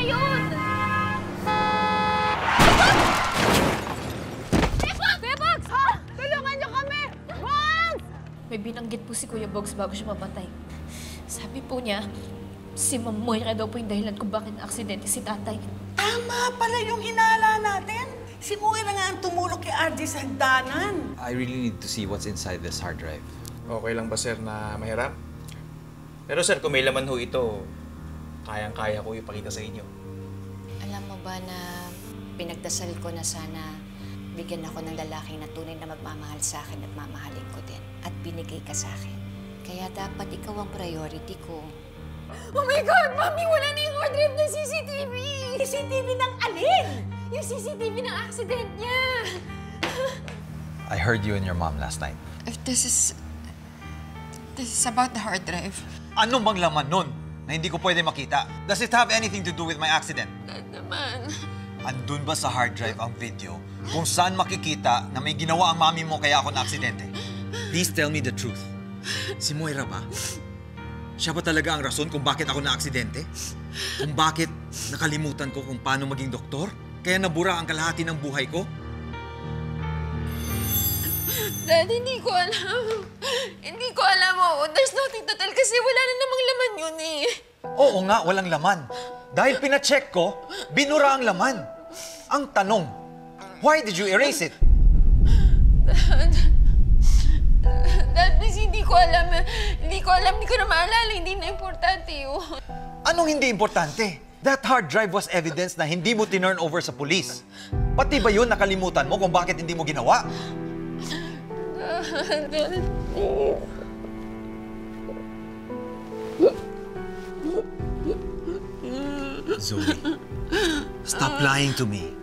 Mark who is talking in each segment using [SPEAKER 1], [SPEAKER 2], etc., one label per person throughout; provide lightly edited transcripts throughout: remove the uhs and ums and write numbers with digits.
[SPEAKER 1] yun! Kuya Bugs! Ha? Tulungan niyo kami! Bugs! May binanggit po si Kuya Bugs bago siya mamatay. Sabi po niya, si Ma'am Moira daw po yung dahilan kung bakit na-aksidente si tatay.
[SPEAKER 2] Tama pala yung hinala natin. Si Moira nga ang tumulong kay RJ sa hagdanan.
[SPEAKER 3] I really need to see what's inside this hard drive.
[SPEAKER 4] Okay lang ba, sir, na mahirap? Pero sir, kung may laman ho ito, kayang-kaya ko ipakita sa inyo.
[SPEAKER 5] Alam mo ba na pinagdasal ko na sana bigyan ako ng lalaking na tunay na magmamahal sa akin at mamahalin ko din. At binigay ka sa akin. Kaya dapat ikaw ang priority ko.
[SPEAKER 1] Oh my God! Mami, wala na yung hard drive ng CCTV!
[SPEAKER 2] CCTV ng alin?
[SPEAKER 1] Yung CCTV ng accident niya!
[SPEAKER 3] I heard you and your mom last night.
[SPEAKER 6] If this is about the hard drive.
[SPEAKER 3] Ano bang laman nun na hindi ko pwede makita? Does it have anything to do with my accident?
[SPEAKER 6] Dad naman.
[SPEAKER 3] Andun ba sa hard drive ang video kung saan makikita na may ginawa ang mami mo kaya ako na-aksidente? Please tell me the truth. Si Moira ba? Siya ba talaga ang rason kung bakit ako na-aksidente? Kung bakit nakalimutan ko kung paano maging doktor? Kaya nabura ang kalahati ng buhay ko?
[SPEAKER 6] Dad, hindi ko alam. Hindi ko alam. Oh. There's nothing to tell kasi wala na namang laman yun eh.
[SPEAKER 3] Oo nga, walang laman. Dahil pina-check ko, binura ang laman. Ang tanong, why did you erase it?
[SPEAKER 6] Dad, please, hindi ko alam. Hindi ko na maalala. Hindi na importante yun.
[SPEAKER 3] Anong hindi importante? That hard drive was evidence na hindi mo tinurn over sa police. Pati ba yun nakalimutan mo kung bakit hindi mo ginawa? Zoe, stop lying to me.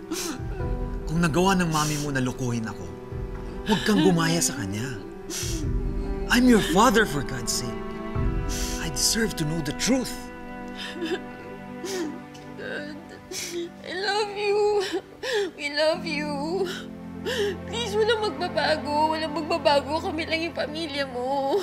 [SPEAKER 3] Kung nagawa ng mami mo na lukuhin ako, huwag kang gumaya sa kanya. I'm your father, for God's sake. I deserve to know the truth.
[SPEAKER 6] Dad, I love you. We love you. Please, walang magbabago. Walang magbabago. Kami lang yung pamilya mo.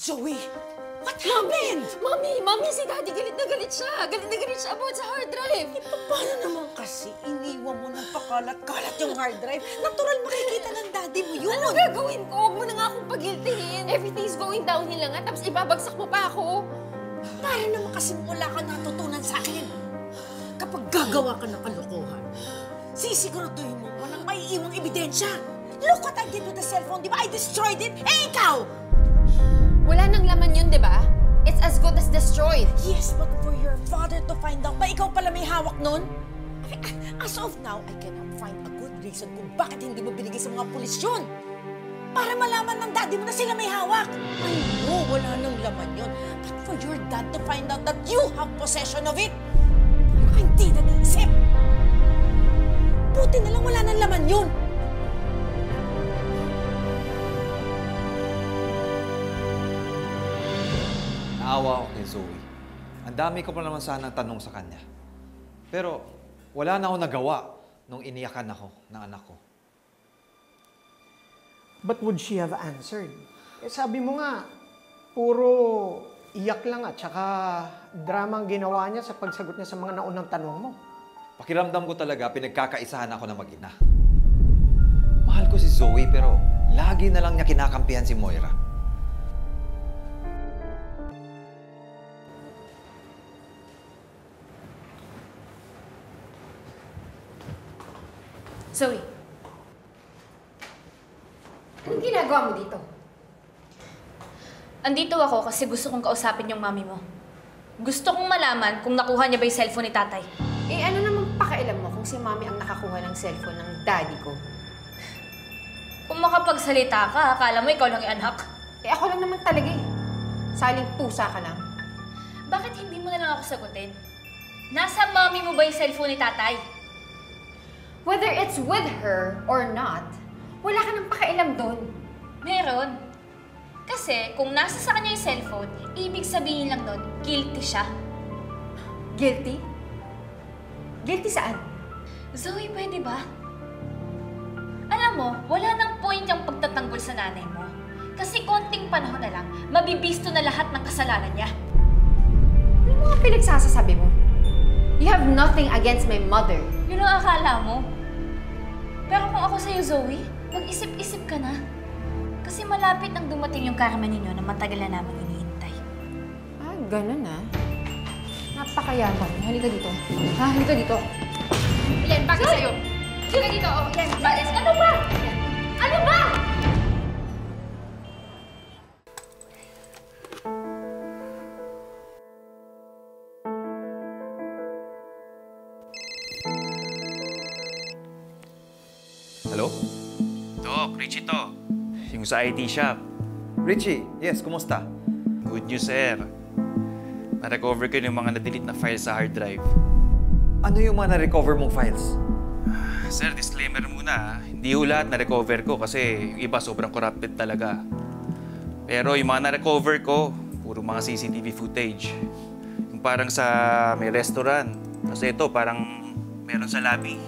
[SPEAKER 2] Zoe, what happened?
[SPEAKER 1] Mami, si Daddy galit na galit siya. Galit na galit siya about sa hard drive.
[SPEAKER 2] Paano naman kasi iniwan mo ng pakalat-kalat yung hard drive? Natural makikita ng daddy mo yun.
[SPEAKER 1] Ano gagawin ko? Huwag mo na nga akong pagiltihin. Everything's going downhill na nga, tapos ibabagsak mo pa ako.
[SPEAKER 2] Para naman kasi wala ka natutunan sa akin. Kapag gagawa ka ng kalokohan, sisiguraduhin mo walang maiiwang ebidensya. Look what I did with the cellphone, di ba? I destroyed it. Eh, ikaw!
[SPEAKER 1] Wala nang laman yun, di ba? It's as good as destroyed.
[SPEAKER 2] Yes, but for your father to find out ba ikaw pala may hawak nun? As of now, I cannot find a good reason kung bakit hindi mo binigay sa mga pulis yun. Para malaman ng daddy mo na sila may hawak. I know, wala nang laman yun. But for your dad to find out that you have possession of it, parang hindi nag-iisip. Buti na lang wala nang laman yun.
[SPEAKER 3] Naawa ako kay Zoe. Ang dami ko pa naman sanang tanong sa kanya. Pero wala na ako nagawa nung iniyakan ako ng anak ko.
[SPEAKER 7] But would she have answered? Eh, sabi mo nga, puro iyak lang at saka drama ang ginawa niya sa pagsagot niya sa mga naunang tanong mo.
[SPEAKER 3] Pakiramdam ko talaga pinagkakaisahan ako ng mag-ina. Mahal ko si Zoe pero lagi na lang niya kinakampihan si Moira.
[SPEAKER 1] Zoe, anong ginagawa mo dito?
[SPEAKER 8] Andito ako kasi gusto kong kausapin yung mami mo. Gusto kong malaman kung nakuha niya ba yung cellphone ni tatay.
[SPEAKER 1] Eh, ano namang pakialam
[SPEAKER 5] kung si Mami ang nakakuha ng cellphone ng daddy ko.
[SPEAKER 1] Kung makapagsalita ka, akala mo ikaw lang yung anak.
[SPEAKER 5] Eh ako lang naman talaga eh. Saling pusa ka lang.
[SPEAKER 1] Bakit hindi mo na lang ako sagutin? Nasa mami mo ba yung cellphone ni tatay?
[SPEAKER 5] Whether it's with her or not, wala ka nang pakialam doon.
[SPEAKER 1] Meron. Kasi kung nasa sa kanya yung cellphone, ibig sabihin lang nun, guilty siya.
[SPEAKER 5] Guilty? Guilty saan?
[SPEAKER 1] Zoe, pwede ba? Alam mo, wala nang point yung pagtatanggol sa nanay mo. Kasi konting panahon na lang, mabibisto na lahat ng kasalanan niya.
[SPEAKER 5] Ano mga pinagsasasabi mo? You have nothing against my mother.
[SPEAKER 1] Yun ang akala mo. Pero kung ako sa'yo, Zoe, mag-isip-isip ka na. Kasi malapit nang dumating yung karma ninyo na matagal na namin iniintay.
[SPEAKER 5] Ah, ganun ah. Napakayabang. Halika dito. Ha? Halika dito.
[SPEAKER 1] Ayan, bagay sa'yo. Halika dito. Oh, yan. Bagay. Ano ba? Ano ba?
[SPEAKER 4] Hello? Doc, Richie to. Yung sa IT shop.
[SPEAKER 3] Richie, yes, kumusta?
[SPEAKER 4] Good news, sir. Na-recover ko yung mga na-delete na files sa hard drive.
[SPEAKER 3] Ano yung mga na-recover mong files?
[SPEAKER 4] Sir, disclaimer muna. Hindi ho lahat na-recover ko kasi yung iba sobrang corrupted talaga. Pero yung mga na-recover ko, puro mga CCTV footage. Yung parang sa may restaurant. Kasi ito, parang meron sa lobby.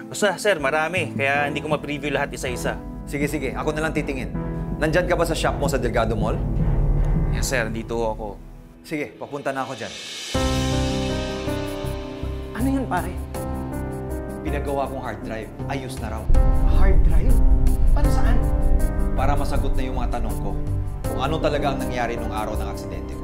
[SPEAKER 4] Basta, sir, marami. Kaya hindi ko ma-preview lahat isa-isa.
[SPEAKER 3] Sige, ako na lang titingin. Nandyan ka ba sa shop mo sa Delgado Mall?
[SPEAKER 4] Yes, sir. Dito ako.
[SPEAKER 3] Sige, papunta na ako dyan.
[SPEAKER 7] Ano yan, pare?
[SPEAKER 3] Pinagawa kong hard drive. Ayos na raw.
[SPEAKER 7] Hard drive? Para saan?
[SPEAKER 3] Para masagot na yung mga tanong ko kung ano talaga ang nangyari nung araw ng aksidente ko.